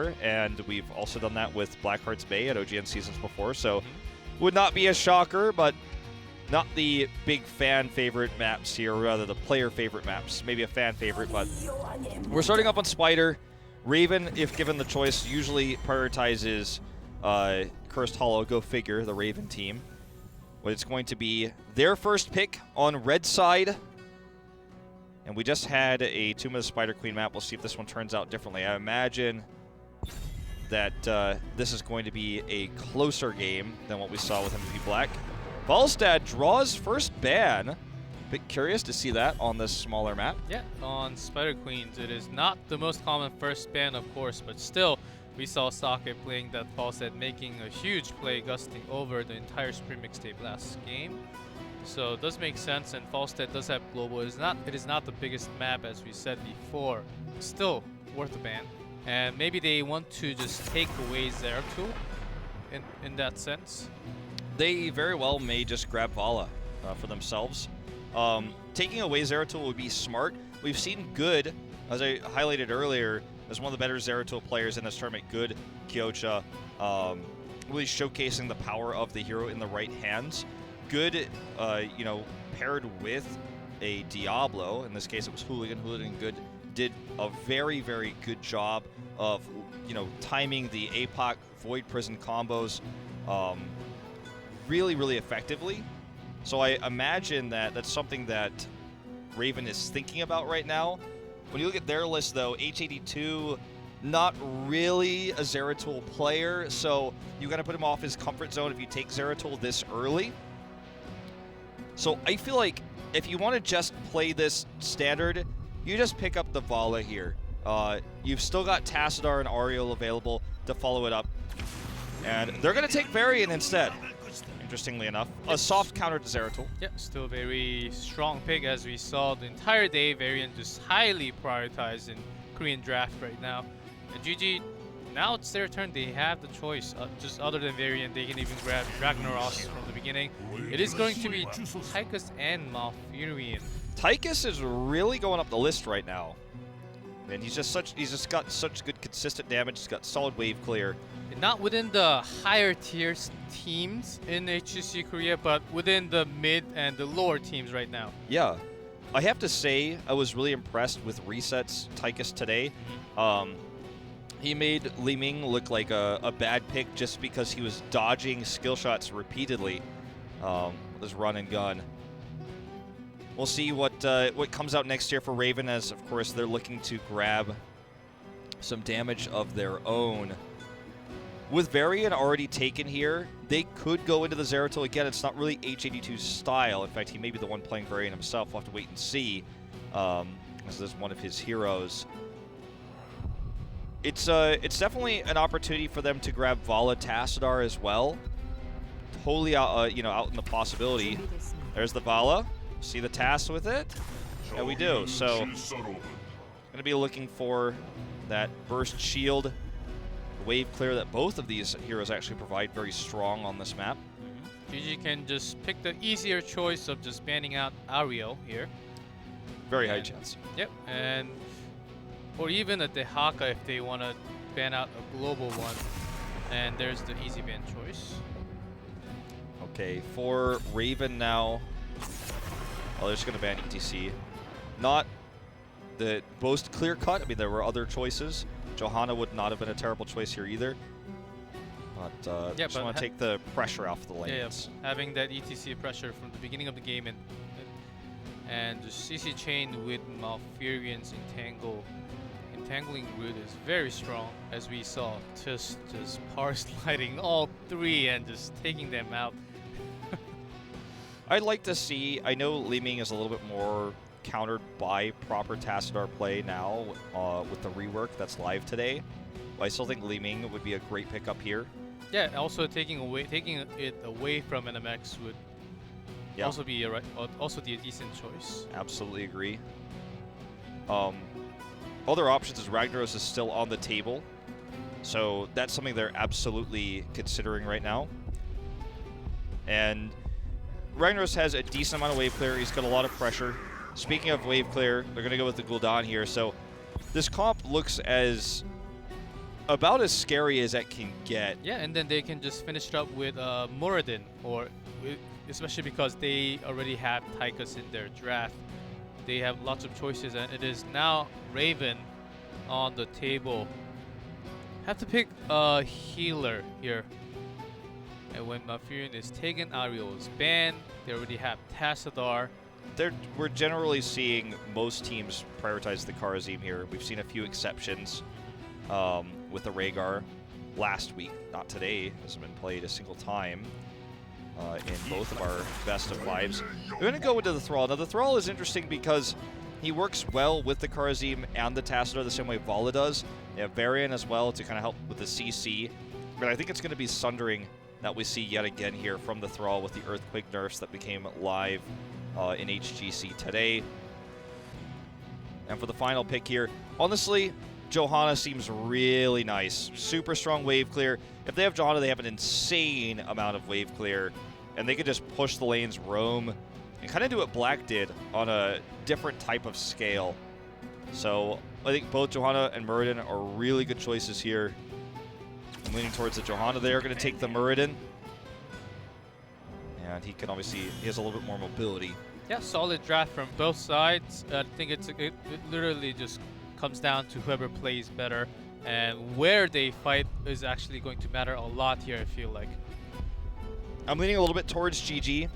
before, and we've also done that with Blackheart's Bay at OGN seasons before, so would not be a shocker, but not the big fan favorite maps here, or rather the player favorite maps. Maybe a fan favorite, but we're starting up on Spider. Raven, if given the choice, usually prioritizes Cursed Hollow. Go figure, the Raven team. But it's going to be their first pick on red side. And we just had a Tomb of the Spider Queen map. We'll see if this one turns out differently. I imagine that this is going to be a closer game than what we saw with MVP Black. Volstad draws first ban. Bit curious to see that on this smaller map. Yeah, on Spider Queens, it is not the most common first ban, of course, but still, we saw Socket playing that Volstad, making a huge play, gusting over the entire Spring Mixtape last game. So it does make sense, and Volstad does have global. It is not the biggest map, as we said before. Still worth a ban. And maybe they want to just take away Zeratul in that sense. They very well may just grab Vala for themselves. Taking away Zeratul would be smart. We've seen Good, as I highlighted earlier, as one of the better Zeratul players in this tournament. Good, Kyocha, really showcasing the power of the hero in the right hands. Good, you know, paired with a Diablo, in this case it was Hooligan. Hooligan Good did a very, very good job of, you know, timing the APOC Void Prison combos really, really effectively. So I imagine that that's something that Raven is thinking about right now. When you look at their list, though, H82, not really a Zeratul player, so you got to put him off his comfort zone if you take Zeratul this early. So I feel like if you want to just play this standard, you just pick up the Vala here. You've still got Tassadar and Ariel available to follow it up. And they're going to take Varian instead, interestingly enough. A soft counter to Zeratul. Yeah, still very strong pick, as we saw the entire day. Varian just highly prioritized in Korean draft right now. And GG, now it's their turn. They have the choice. Just other than Varian, they can even grab Ragnaros from the beginning. It is going to be Tychus and Malfurion. Tychus is really going up the list right now. And he's just got such good consistent damage. He's got solid wave clear. Not within the higher tier teams in HGC Korea, but within the mid and the lower teams right now. Yeah. I have to say, I was really impressed with Reset's Tychus today. He made Li Ming look like a bad pick just because he was dodging skill shots repeatedly with his run and gun. We'll see what comes out next year for Raven, as of course they're looking to grab some damage of their own. With Varian already taken here, they could go into the Zeratul again. It's not really H82's style. In fact, he may be the one playing Varian himself. We'll have to wait and see, as this is one of his heroes. It's definitely an opportunity for them to grab Vala Tassadar as well. Totally out, you know, out in the possibility. There's the Vala. See the Tass with it? Yeah, we do. So, gonna be looking for that burst shield, wave clear that both of these heroes actually provide, very strong on this map. GG can just pick the easier choice of just banning out Ariel here. Very high chance. Yep, and or even a Dehaka if they want to ban out a global one. And there's the easy ban choice. Okay, for Raven now. Oh, they're just going to ban ETC. Not the most clear cut. I mean, there were other choices. Johanna would not have been a terrible choice here either. But yeah, just want to take the pressure off the lanes. Yeah, having that ETC pressure from the beginning of the game and the CC chain with Malfurion's entangling root is very strong, as we saw. Just power sliding all three and just taking them out. I'd like to see, I know Li Ming is a little bit more countered by proper Tassadar play now with the rework that's live today. But I still think Li Ming would be a great pickup here. Yeah, also taking it away from NMX would also be a decent choice. Absolutely agree. Other options is Ragnaros is still on the table. So that's something they're absolutely considering right now. And Ragnaros has a decent amount of wave clear. He's got a lot of pressure. Speaking of wave clear, they're going to go with the Gul'dan here. So this comp looks as about as scary as that can get. Yeah, and then they can just finish it up with Muradin, or especially because they already have Tychus in their draft. They have lots of choices, and it is now Raven on the table. Have to pick a healer here. And when Malfurion is taken, Ariel is banned. They already have Tassadar. We're generally seeing most teams prioritize the Kharazim here. We've seen a few exceptions with the Rhaegar last week. Not today. Hasn't been played a single time in both of our best of fives. We're going to go into the Thrall. Now, the Thrall is interesting because he works well with the Kharazim and the Tassadar the same way Vala does. They have Varian as well to kind of help with the CC. But I think it's going to be Sundering that we see yet again here from the Thrall with the Earthquake nerfs that became live in HGC today. And for the final pick here, honestly, Johanna seems really nice. Super strong wave clear. If they have Johanna, they have an insane amount of wave clear, and they could just push the lanes, roam, and kind of do what Black did on a different type of scale. So I think both Johanna and Muradin are really good choices here. I'm leaning towards the Johanna. They are going to take the Muradin. And he can obviously, he has a little bit more mobility. Yeah, solid draft from both sides. I think it literally just comes down to whoever plays better, and where they fight is actually going to matter a lot here, I feel like. I'm leaning a little bit towards GG.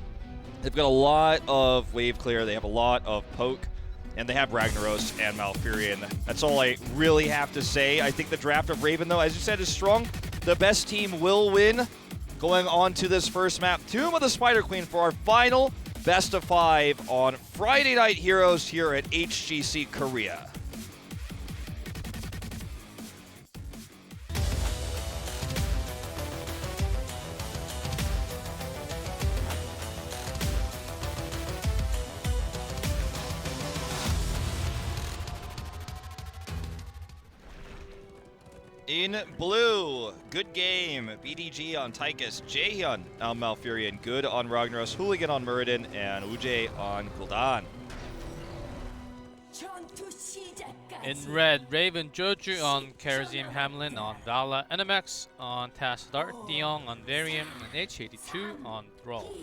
They've got a lot of wave clear, they have a lot of poke, and they have Ragnaros and Malfurion. That's all I really have to say. I think the draft of Raven, though, as you said, is strong. The best team will win. Going on to this first map, Tomb of the Spider Queen for our final best of 5 on Friday Night Heroes here at HGC Korea. In blue, good game. BDG on Tychus, Jaehyun on Malfurion, good on Ragnaros, Hooligan on Muradin, and Ujay on Gul'dan. In red, Raven Joju on Kharazim Hamlin on Vala, NMX on Tassadar, Theon on Varian, and H82 on Thrall.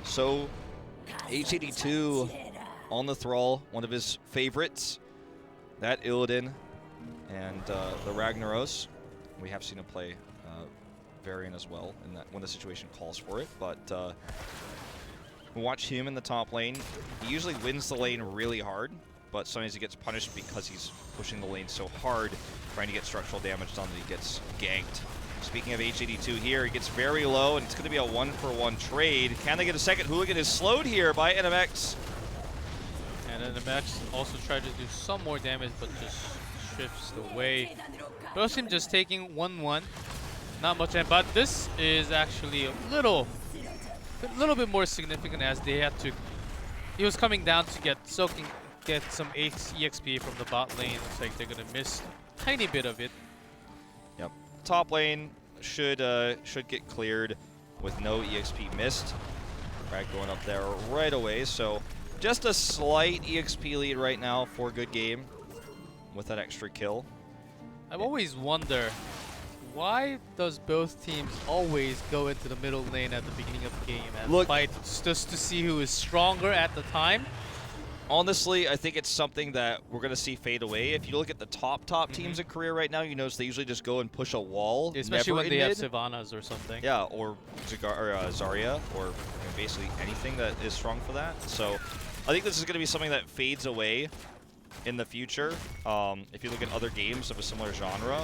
So, H82 on the Thrall, one of his favorites. That Illidan and the Ragnaros. We have seen him play Varian as well in that when the situation calls for it, but we watch him in the top lane. He usually wins the lane really hard, but sometimes he gets punished because he's pushing the lane so hard, trying to get structural damage done that he gets ganked. Speaking of H82 here, he gets very low, and it's going to be a 1-for-1 trade. Can they get a second? Hooligan is slowed here by NMX. And NMX also tried to do some more damage, but just shifts away. Both team just taking 1-1. Not much, but this is actually a little bit more significant as they had to. He was coming down to get some EXP from the bot lane. Looks like they're gonna miss a tiny bit of it. Yep. Top lane should get cleared with no EXP missed. Frag going up there right away. So just a slight EXP lead right now for good game with that extra kill. I've always wondered, why does both teams always go into the middle lane at the beginning of the game and fight just to see who is stronger at the time? Honestly, I think it's something that we're going to see fade away. If you look at the top teams in Korea right now, you notice they usually just go and push a wall. Especially when they have Sylvanas or something. Yeah, or Zarya, or basically anything that is strong for that. So I think this is going to be something that fades away in the future. If you look at other games of a similar genre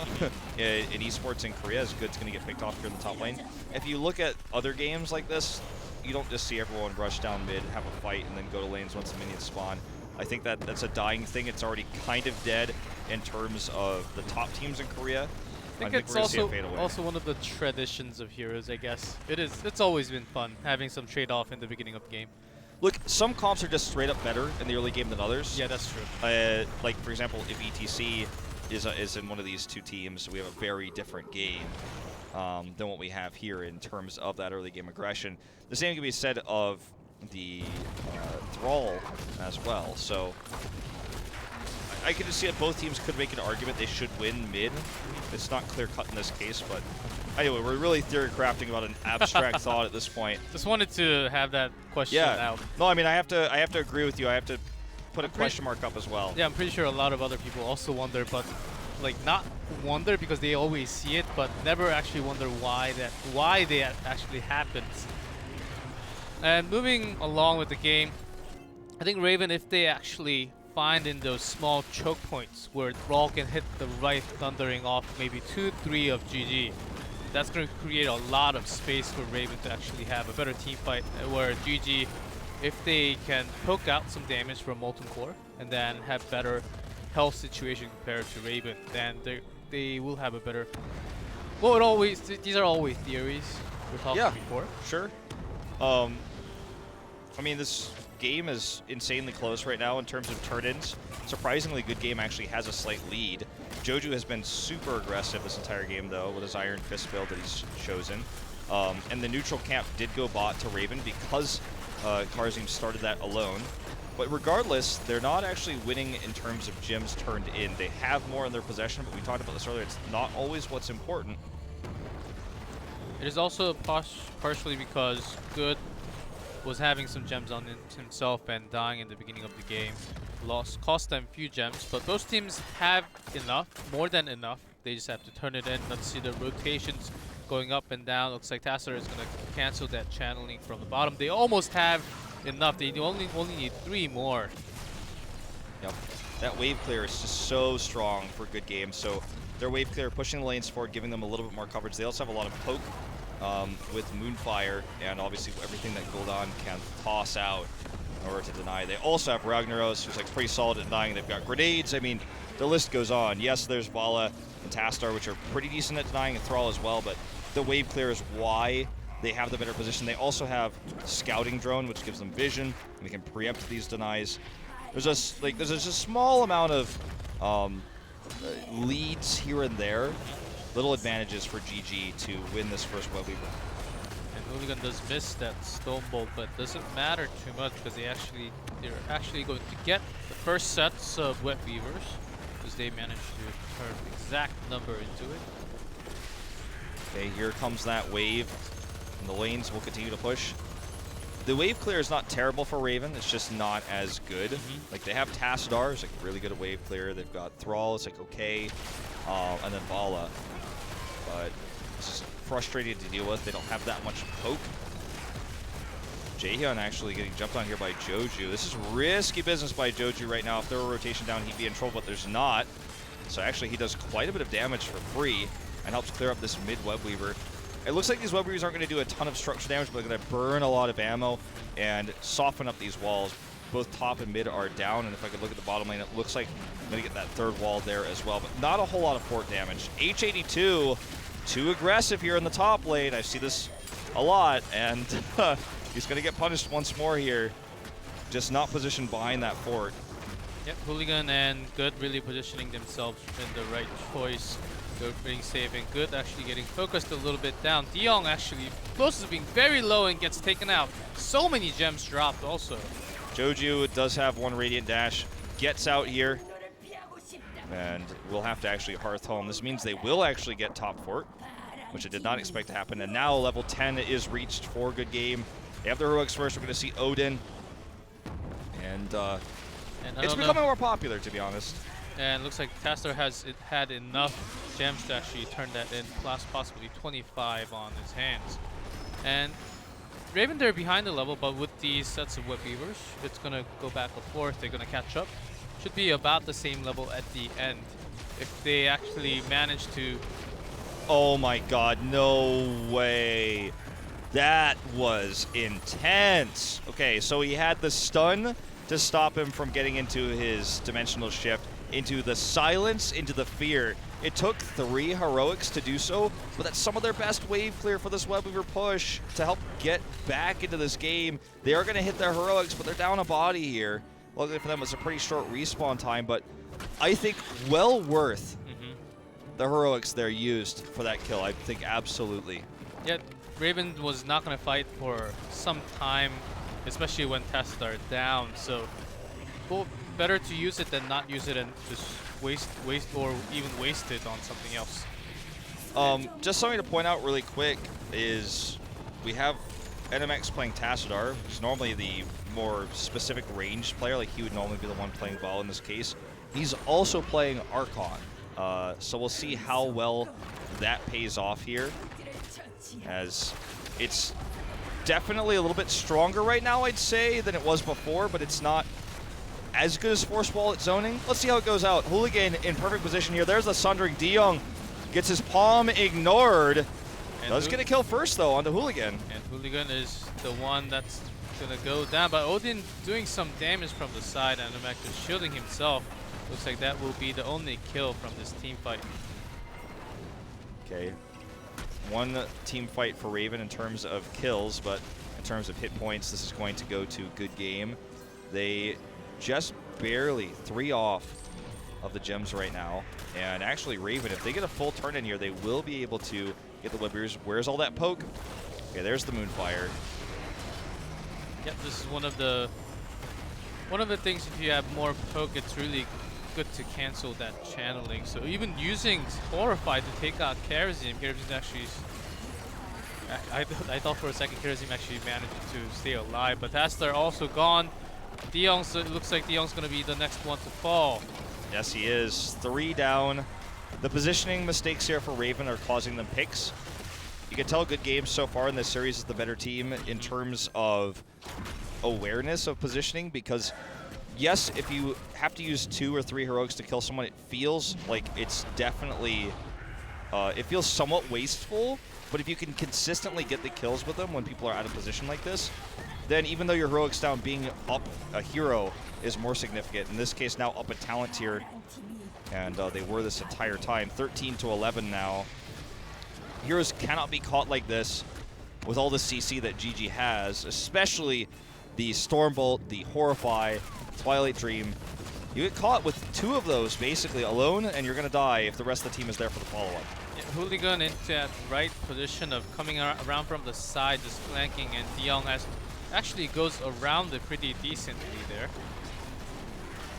in esports in Korea, as good's going to get picked off here in the top lane. If you look at other games like this, you don't just see everyone rush down mid, have a fight, and then go to lanes once the minions spawn. I think that that's a dying thing. It's already kind of dead in terms of the top teams in Korea. I think it's also one of the traditions of Heroes, I guess. It's always been fun having some trade-off in the beginning of the game. Look, some comps are just straight up better in the early game than others. Yeah, that's true. Like, for example, if ETC is in one of these two teams, we have a very different game than what we have here in terms of that early game aggression. The same can be said of the Thrall as well. So I can just see that both teams could make an argument they should win mid. It's not clear cut in this case, but anyway, we're really theory crafting about an abstract thought at this point. Just wanted to have that question out. No, I mean I have to agree with you. I have to put a question mark up as well. Yeah, I'm pretty sure a lot of other people also wonder, but like not wonder because they always see it, but never actually wonder why that actually happens. And moving along with the game, I think Raven, if they actually find in those small choke points where Thrall can hit the right thundering off maybe 2-3 of GG, that's going to create a lot of space for Raven to actually have a better team fight, where GG, if they can poke out some damage from Molten Core and then have better health situation compared to Raven, then they will have a better... Well, these are always theories we're talking before. Sure. I mean, this game is insanely close right now in terms of turn-ins. Surprisingly, Good Game actually has a slight lead. Joju has been super aggressive this entire game, though, with his Iron Fist build that he's chosen. And the neutral camp did go bot to Raven because Karzim started that alone. But regardless, they're not actually winning in terms of gems turned in. They have more in their possession, but we talked about this earlier. It's not always what's important. It is also partially because Good was having some gems on himself and dying in the beginning of the game. Cost them a few gems, but both teams have enough, more than enough. They just have to turn it in. Let's see the rotations going up and down. Looks like Tassadar is going to cancel that channeling from the bottom. They almost have enough. They only need 3 more. Yep. That wave clear is just so strong for Good Game. So their wave clear pushing the lanes forward, giving them a little bit more coverage. They also have a lot of poke with Moonfire and obviously everything that Gul'dan can toss out in order to deny. They also have Ragnaros, who's like pretty solid at denying. They've got grenades. I mean, the list goes on. Yes, there's Vala and Tassadar, which are pretty decent at denying, and Thrall as well, but the wave clear is why they have the better position. They also have Scouting Drone, which gives them vision, and they can preempt these denies. There's a small amount of leads here and there, little advantages for GG to win this first Web Weaver. And Hooligan does miss that Stone Bolt, but doesn't matter too much because they're actually going to get the first sets of Web Weavers because they managed to turn the exact number into it. Okay, here comes that wave, and the lanes will continue to push. The wave clear is not terrible for Raven, it's just not as good. Like, they have Tassadar, who's like really good at wave clear. They've got Thrall, it's like okay, and then Vala. But this is frustrating to deal with. They don't have that much poke. Jaehyun actually getting jumped on here by Joju. This is risky business by Joju right now. If there were a rotation down, he'd be in trouble, but there's not. So actually, he does quite a bit of damage for free and helps clear up this mid Web Weaver. It looks like these Web Weavers aren't going to do a ton of structure damage, but they're going to burn a lot of ammo and soften up these walls. Both top and mid are down, and if I could look at the bottom lane, it looks like I'm going to get that third wall there as well, but not a whole lot of fort damage. H82, too aggressive here in the top lane. I see this a lot, and he's going to get punished once more here. Just not positioned behind that fort. Yep, Hooligan and Good really positioning themselves in the right choice. Good being safe and Good actually getting focused a little bit down. Diong actually close to being very low and gets taken out. So many gems dropped also. Joju does have one Radiant Dash, gets out here, and we'll have to actually Hearth Home. This means they will actually get top fort, which I did not expect to happen. And now level 10 is reached for Good Game. They have the heroics first. We're going to see Odin. And it's becoming more popular, to be honest. And looks like Tassadar has had enough gems to actually turn that in, plus possibly 25 on his hands. And Raven, they're behind the level, but with these sets of Web Weavers, it's going to go back and forth. They're going to catch up. Should be about the same level at the end if they actually manage to... Oh my god, no way. That was intense. Okay, so he had the stun to stop him from getting into his dimensional shift, into the silence, into the fear. It took 3 heroics to do so, but that's some of their best wave clear for this Web Weaver push to help get back into this game. They are going to hit their heroics, but they're down a body here. Luckily for them, it's a pretty short respawn time, but I think well worth the heroics they're used for that kill. I think absolutely. Yeah, Raven was not going to fight for some time, especially when Tassadar down. So, well, better to use it than not use it and just waste or even waste it on something else. Just something to point out really quick is we have NMX playing Tassadar, who's normally the more specific ranged player, like he would normally be the one playing well in this case. He's also playing Archon, so we'll see how well that pays off here, as it's definitely a little bit stronger right now, I'd say, than it was before, but it's not as good as Force Wall at zoning. Let's see how it goes out. Hooligan in perfect position here. There's the Sundering. De-Jong gets his palm ignored. And does get a kill first, though, on the Hooligan. And Hooligan is the one that's going to go down, but Odin doing some damage from the side, and Namek is shielding himself. Looks like that will be the only kill from this team fight. Okay. One team fight for Raven in terms of kills, but in terms of hit points, this is going to go to good game. They just barely 3 off of the gems right now. And actually, Raven, if they get a full turn in here, they will be able to get the Webweavers. Where's all that poke? Okay, there's the Moonfire. Yep, this is one of the things. If you have more poke, it's really good to cancel that channeling. So even using Horrify to take out Karazim actually, I thought for a second Karazim actually managed to stay alive, but Tassadar also gone. De-Jong's, it looks like De-Jong's going to be the next one to fall. Yes, he is. 3 down. The positioning mistakes here for Raven are causing them picks. You can tell good games so far in this series is the better team in terms of awareness of positioning, because yes, if you have to use 2 or 3 heroics to kill someone, it feels like it's definitely, it feels somewhat wasteful, but if you can consistently get the kills with them when people are out of position like this, then even though your heroics down, being up a hero is more significant. In this case, now up a talent tier, and they were this entire time. 13 to 11 now. Heroes cannot be caught like this with all the CC that GG has, especially the Stormbolt, the Horrify, Twilight Dream. You get caught with 2 of those basically alone, and you're going to die if the rest of the team is there for the follow-up. Yeah, Hooligan into that right position of coming around from the side, just flanking, and De-Jong actually goes around it pretty decently there.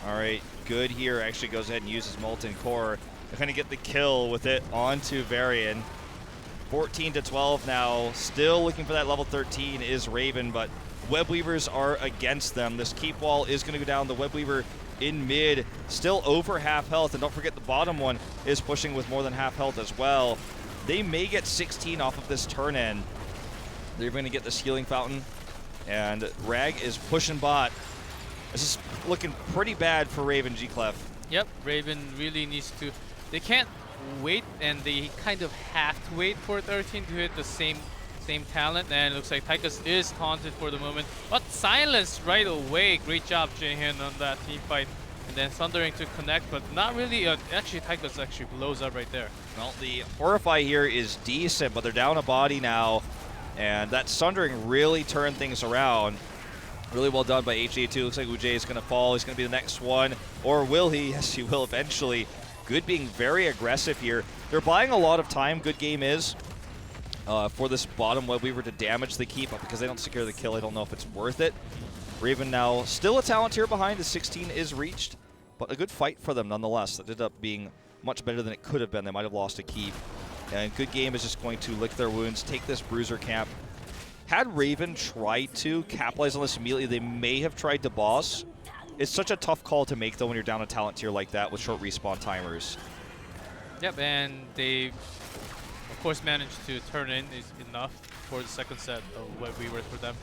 All right, good here. Actually goes ahead and uses Molten Core. They're going to get the kill with it onto Varian. 14 to 12 now. Still looking for that level 13 is Raven, but Webweavers are against them. This keep wall is going to go down. The Webweaver in mid, still over half health, and don't forget the bottom one is pushing with more than half health as well. They may get 16 off of this turn in. They're going to get this healing fountain, and Rag is pushing bot. This is looking pretty bad for Raven G-Clef. Yep, Raven really needs to, they can't wait, and they kind of have to wait for 13 to hit the same talent, and it looks like Tychus is taunted for the moment, but silenced right away. Great job, Jaehyun, on that team fight. And then Thundering to connect, but not really. Actually, Tychus actually blows up right there. Well, the Horrify here is decent, but they're down a body now, and that Sundering really turned things around. Really well done by HGC. Looks like Ujay is going to fall. He's going to be the next one, or will he? Yes, he will eventually. Good being very aggressive here. They're buying a lot of time, Good Game is, for this bottom Webweaver to damage the keep, because they don't secure the kill. I don't know if it's worth it. Raven now still a talent here behind. The 16 is reached, but a good fight for them nonetheless. That ended up being much better than it could have been. They might have lost a keep. And Good Game is just going to lick their wounds, take this bruiser camp. Had Raven tried to capitalize on this immediately, they may have tried to boss. It's such a tough call to make, though, when you're down a talent tier like that with short respawn timers. Yep, and they, of course, managed to turn in is enough for the second set of Webweavers for them.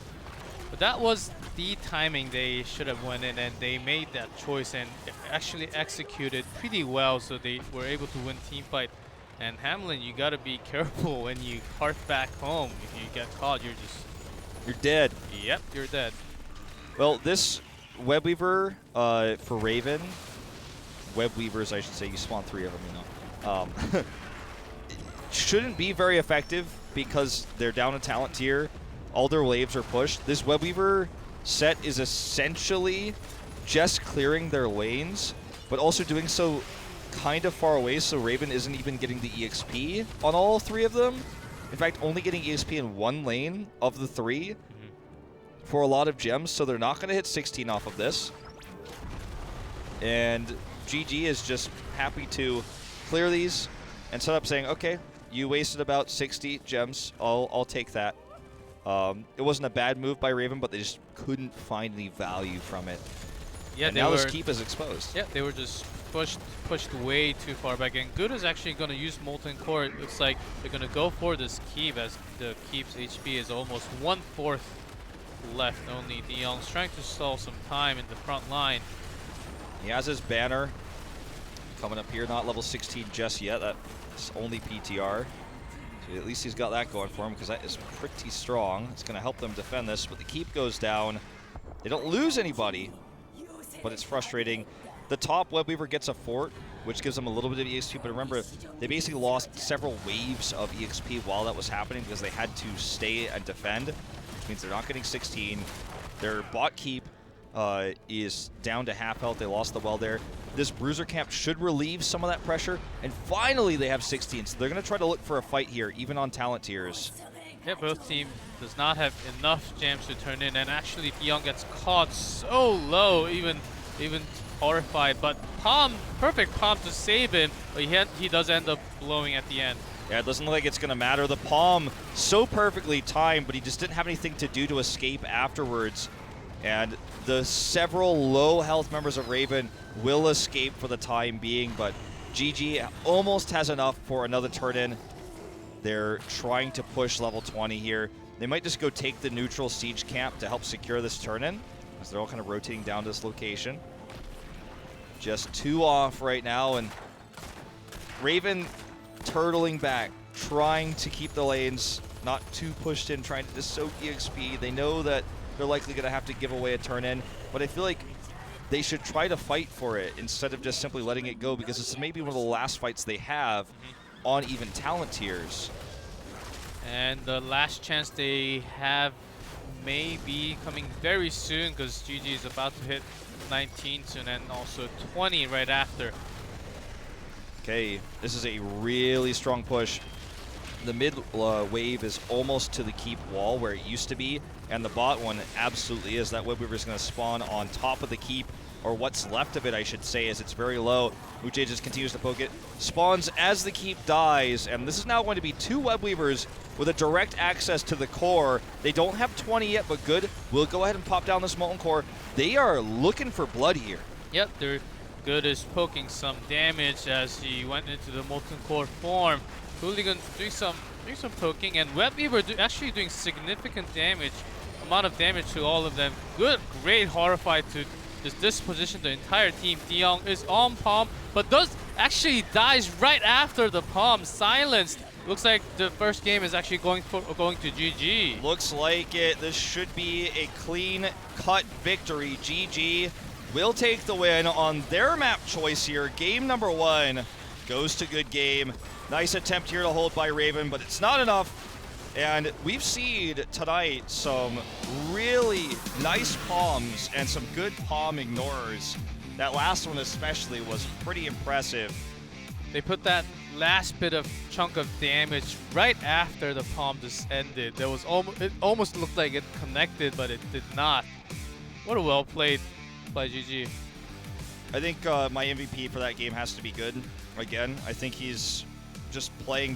But that was the timing they should have went in, and they made that choice and actually executed pretty well, so they were able to win team fight. And Hamlin, you gotta be careful when you cart back home. If you get caught, you're dead. Yep, you're dead. Well, this Webweaver for Raven, Webweavers I should say, you spawn 3 of them, you know. Shouldn't be very effective because they're down a talent tier. All their waves are pushed. This Webweaver set is essentially just clearing their lanes, but also doing so kind of far away, so Raven isn't even getting the EXP on all 3 of them. In fact, only getting EXP in 1 lane of the 3 for a lot of gems, so they're not going to hit 16 off of this. And GG is just happy to clear these and set up saying, okay, you wasted about 60 gems. I'll take that. It wasn't a bad move by Raven, but they just couldn't find any value from it. Yeah, and now this keep is exposed. Yeah, they were just pushed way too far back. And Good is actually going to use Molten Core. It looks like they're going to go for this keep, as the keep's HP is almost 1/4 left only. DeYoung's trying to stall some time in the front line. He has his banner coming up here, not level 16 just yet. That's only PTR. So at least he's got that going for him, because that is pretty strong. It's going to help them defend this, but the keep goes down. They don't lose anybody, but it's frustrating. The top Webweaver gets a fort, which gives them a little bit of EXP, but remember, they basically lost several waves of EXP while that was happening because they had to stay and defend, which means they're not getting 16. Their bot keep is down to half health. They lost the well there. This Bruiser camp should relieve some of that pressure, and finally they have 16, so they're going to try to look for a fight here, even on talent tiers. Yeah, both teams does not have enough gems to turn in, and actually DeYoung gets caught so low, even horrified. But Palm, perfect Palm to save him, but he does end up blowing at the end. Yeah, it doesn't look like it's going to matter. The Palm so perfectly timed, but he just didn't have anything to do to escape afterwards. And the several low health members of Raven will escape for the time being, but GG almost has enough for another turn-in. They're trying to push level 20 here. They might just go take the neutral siege camp to help secure this turn-in, as they're all kind of rotating down this location. Just 2 off right now, and Raven turtling back, trying to keep the lanes not too pushed in, trying to just soak EXP. They know that they're likely going to have to give away a turn-in, but I feel like they should try to fight for it instead of just simply letting it go, because it's maybe one of the last fights they have on even talent tiers. And the last chance they have may be coming very soon, because GG is about to hit 19 soon, and also 20 right after. Okay, this is a really strong push. The mid wave is almost to the keep wall where it used to be, and the bot one absolutely is. That Webweaver is going to spawn on top of the keep, or what's left of it, I should say, as it's very low. Uche just continues to poke it. Spawns as the keep dies, and this is now going to be 2 Webweavers with a direct access to the core. They don't have 20 yet, but Good will go ahead and pop down this Molten Core. They are looking for blood here. Yep, they're Good is poking some damage as he went into the Molten Core form. Hooligan doing some poking, and Webweaver actually doing significant amount of damage to all of them. Good, great Horrified to just disposition the entire team. DeYoung is on Palm, but actually dies right after the Palm. Silenced. Looks like the first game is actually going to GG. Looks like it. This should be a clean-cut victory. GG will take the win on their map choice here. Game number 1 goes to Good Game. Nice attempt here to hold by Raven, but it's not enough. And we've seen tonight some really nice palms and some good palm ignorers. That last one especially was pretty impressive. They put that last bit of chunk of damage right after the palm just ended. There was it almost looked like it connected, but it did not. What a well played by GG. I think my MVP for that game has to be Good. Again, I think he's just playing